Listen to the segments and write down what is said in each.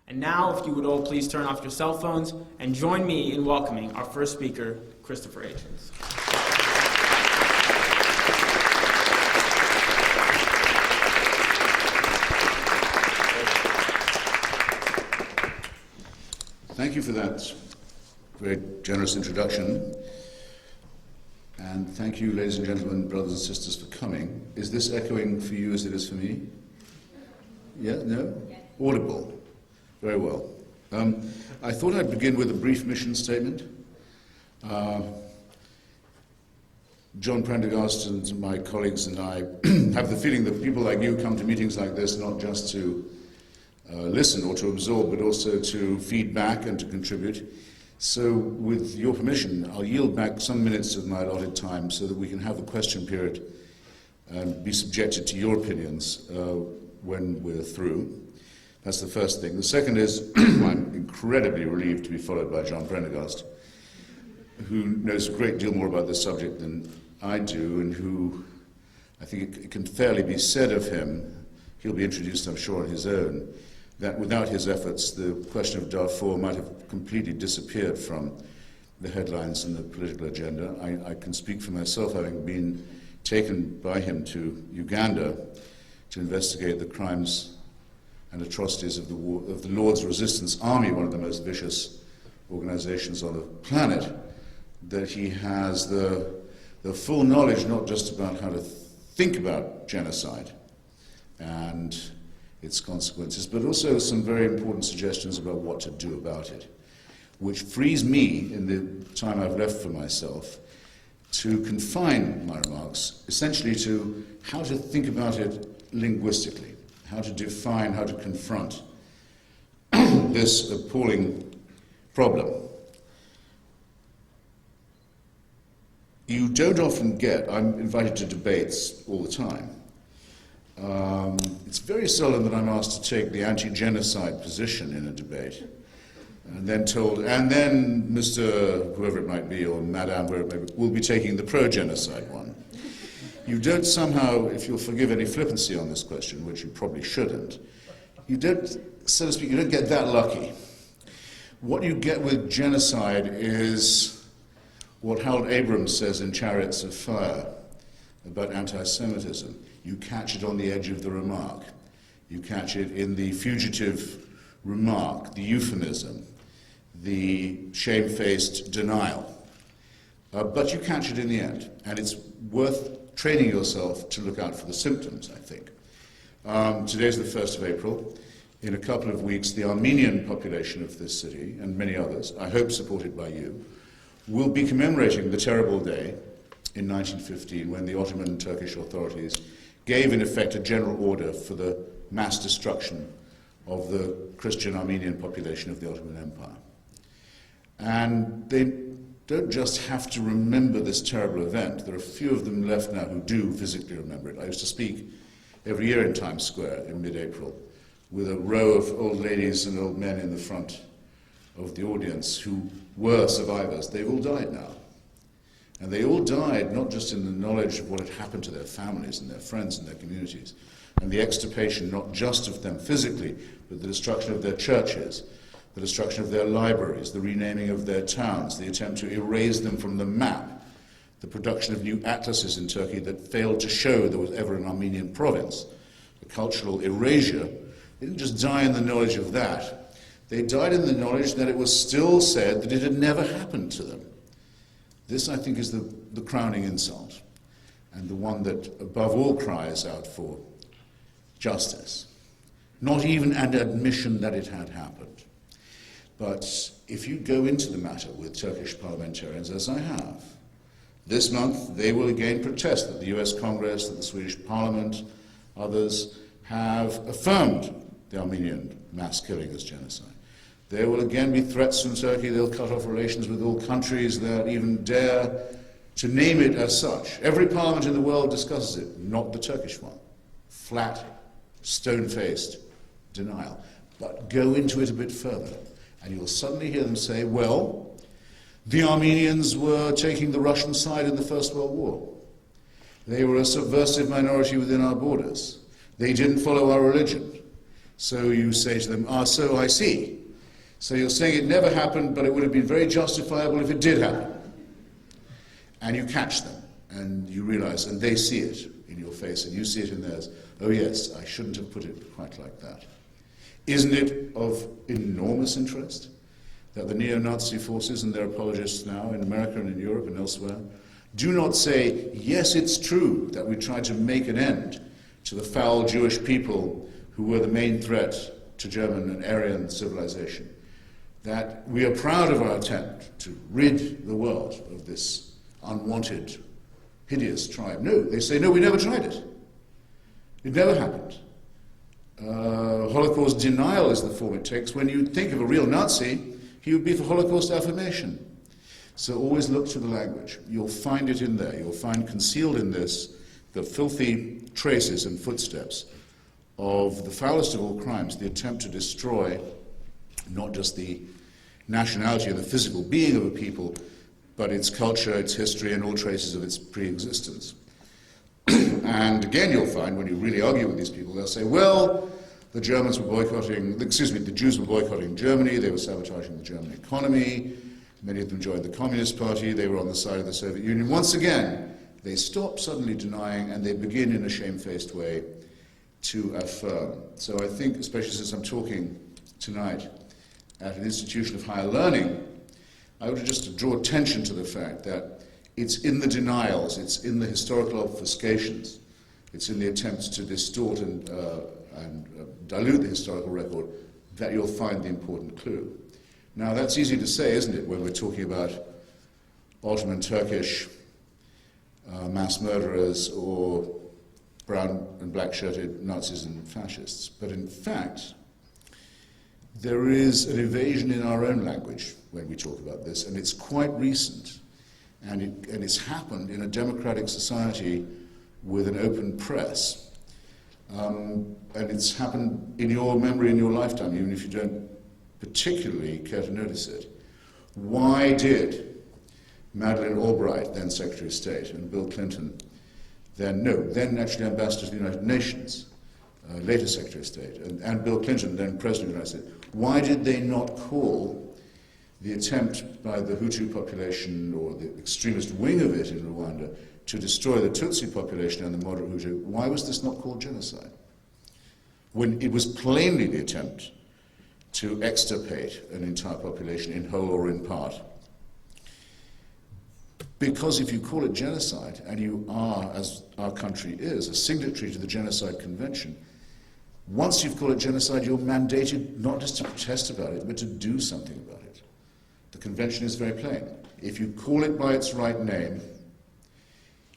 And now, if you would all please turn off your cell phones and join me in welcoming our first speaker, Christopher Hitchens. Thank you for that very generous introduction. And thank you, ladies and gentlemen, brothers and sisters, for coming. Is this echoing for you as it is for me? Yeah? No? Yes. Audible. Very well. I thought I'd begin with a brief mission statement. John Prendergast and my colleagues and I have the feeling that people like you come to meetings like this not just to listen or to absorb, but also to feed back and to contribute. So with your permission, I'll yield back some minutes of my allotted time so that we can have a question period and be subjected to your opinions when we're through. That's the first thing. The second is I'm incredibly relieved to be followed by John Prendergast, who knows a great deal more about this subject than I do, and who I think it can fairly be said of him, he'll be introduced, I'm sure, on his own, that without his efforts, the question of Darfur might have completely disappeared from the headlines and the political agenda. I can speak for myself, having been taken by him to Uganda to investigate the crimes and atrocities of the Lord's Resistance Army, one of the most vicious organizations on the planet, that he has the full knowledge not just about how to think about genocide and its consequences, but also some very important suggestions about what to do about it, which frees me, in the time I've left for myself, to confine my remarks essentially to how to think about it linguistically, how to define, how to confront this appalling problem. You don't often get, I'm invited to debates all the time. It's very seldom that I'm asked to take the anti-genocide position in a debate, and then told, and then Mr. whoever it might be, or Madame whoever it may be, will be taking the pro-genocide one. You don't somehow, if you'll forgive any flippancy on this question, which you probably shouldn't, you don't, so to speak, you don't get that lucky. What you get with genocide is what Harold Abrams says in Chariots of Fire about anti-Semitism. You catch it on the edge of the remark. You catch it in the fugitive remark, the euphemism, the shamefaced denial. But you catch it in the end, and it's worth training yourself to look out for the symptoms, I think. Today's the 1st of April. In a couple of weeks, the Armenian population of this city, and many others, I hope supported by you, will be commemorating the terrible day in 1915 when the Ottoman and Turkish authorities gave, in effect, a general order for the mass destruction of the Christian Armenian population of the Ottoman Empire. And they don't just have to remember this terrible event. There are a few of them left now who do physically remember it. I used to speak every year in Times Square in mid-April with a row of old ladies and old men in the front of the audience who were survivors. They've all died now. And they all died not just in the knowledge of what had happened to their families and their friends and their communities, and the extirpation not just of them physically, but the destruction of their churches, the destruction of their libraries, the renaming of their towns, the attempt to erase them from the map, the production of new atlases in Turkey that failed to show there was ever an Armenian province, the cultural erasure. They didn't just die in the knowledge of that. They died in the knowledge that it was still said that it had never happened to them. This, I think, is the crowning insult, and the one that above all cries out for justice. Not even an admission that it had happened. But if you go into the matter with Turkish parliamentarians, as I have, this month they will again protest that the US Congress, that the Swedish Parliament, others have affirmed the Armenian mass killing as genocide. There will again be threats from Turkey. They'll cut off relations with all countries that even dare to name it as such. Every parliament in the world discusses it, not the Turkish one. Flat, stone-faced denial. But go into it a bit further, and you'll suddenly hear them say, well, the Armenians were taking the Russian side in the First World War. They were a subversive minority within our borders. They didn't follow our religion. So you say to them, so I see. So you're saying it never happened, but it would have been very justifiable if it did happen. And you catch them, and you realize, and they see it in your face, and you see it in theirs. Oh yes, I shouldn't have put it quite like that. Isn't it of enormous interest that the neo-Nazi forces and their apologists now in America and in Europe and elsewhere do not say, yes, it's true that we tried to make an end to the foul Jewish people who were the main threat to German and Aryan civilization, that we are proud of our attempt to rid the world of this unwanted, hideous tribe. No, they say, no, we never tried it. It never happened. Holocaust denial is the form it takes. When you think of a real Nazi, he would be for Holocaust affirmation. So always look to the language. You'll find it in there. You'll find concealed in this the filthy traces and footsteps of the foulest of all crimes, the attempt to destroy not just the nationality and the physical being of a people, but its culture, its history, and all traces of its pre-existence. And again, you'll find when you really argue with these people, they'll say, well, the Jews were boycotting Germany, they were sabotaging the German economy, many of them joined the Communist Party, they were on the side of the Soviet Union. Once again, they stop suddenly denying, and they begin in a shamefaced way to affirm. So I think, especially since I'm talking tonight at an institution of higher learning, I would just to draw attention to the fact that it's in the denials, it's in the historical obfuscations, it's in the attempts to distort and dilute the historical record that you'll find the important clue. Now that's easy to say, isn't it, when we're talking about Ottoman Turkish mass murderers or brown and black-shirted Nazis and fascists. But in fact, there is an evasion in our own language when we talk about this, and it's quite recent. And it's happened in a democratic society with an open press. And it's happened in your memory, in your lifetime, even if you don't particularly care to notice it. Why did Madeleine Albright, then Secretary of State, and Bill Clinton, then actually Ambassador to the United Nations, later Secretary of State, and Bill Clinton, then President of the United States, why did they not call the attempt by the Hutu population, or the extremist wing of it in Rwanda, to destroy the Tutsi population and the moderate Hutu, why was this not called genocide? When it was plainly the attempt to extirpate an entire population in whole or in part. Because if you call it genocide, and you are, as our country is, a signatory to the Genocide Convention, once you've called it genocide, you're mandated not just to protest about it, but to do something about it. The convention is very plain. If you call it by its right name,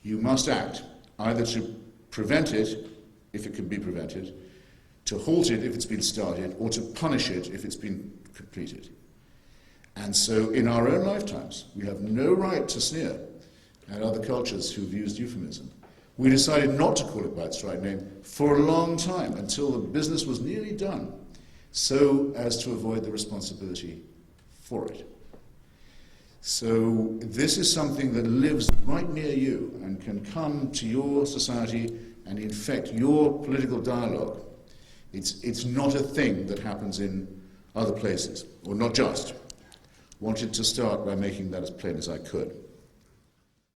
you must act, either to prevent it, if it can be prevented, to halt it if it's been started, or to punish it if it's been completed. And so in our own lifetimes, we have no right to sneer at other cultures who've used euphemism. We decided not to call it by its right name for a long time, until the business was nearly done, so as to avoid the responsibility for it. So this is something that lives right near you and can come to your society and infect your political dialogue. It's not a thing that happens in other places, or not just. Wanted to start by making that as plain as I could.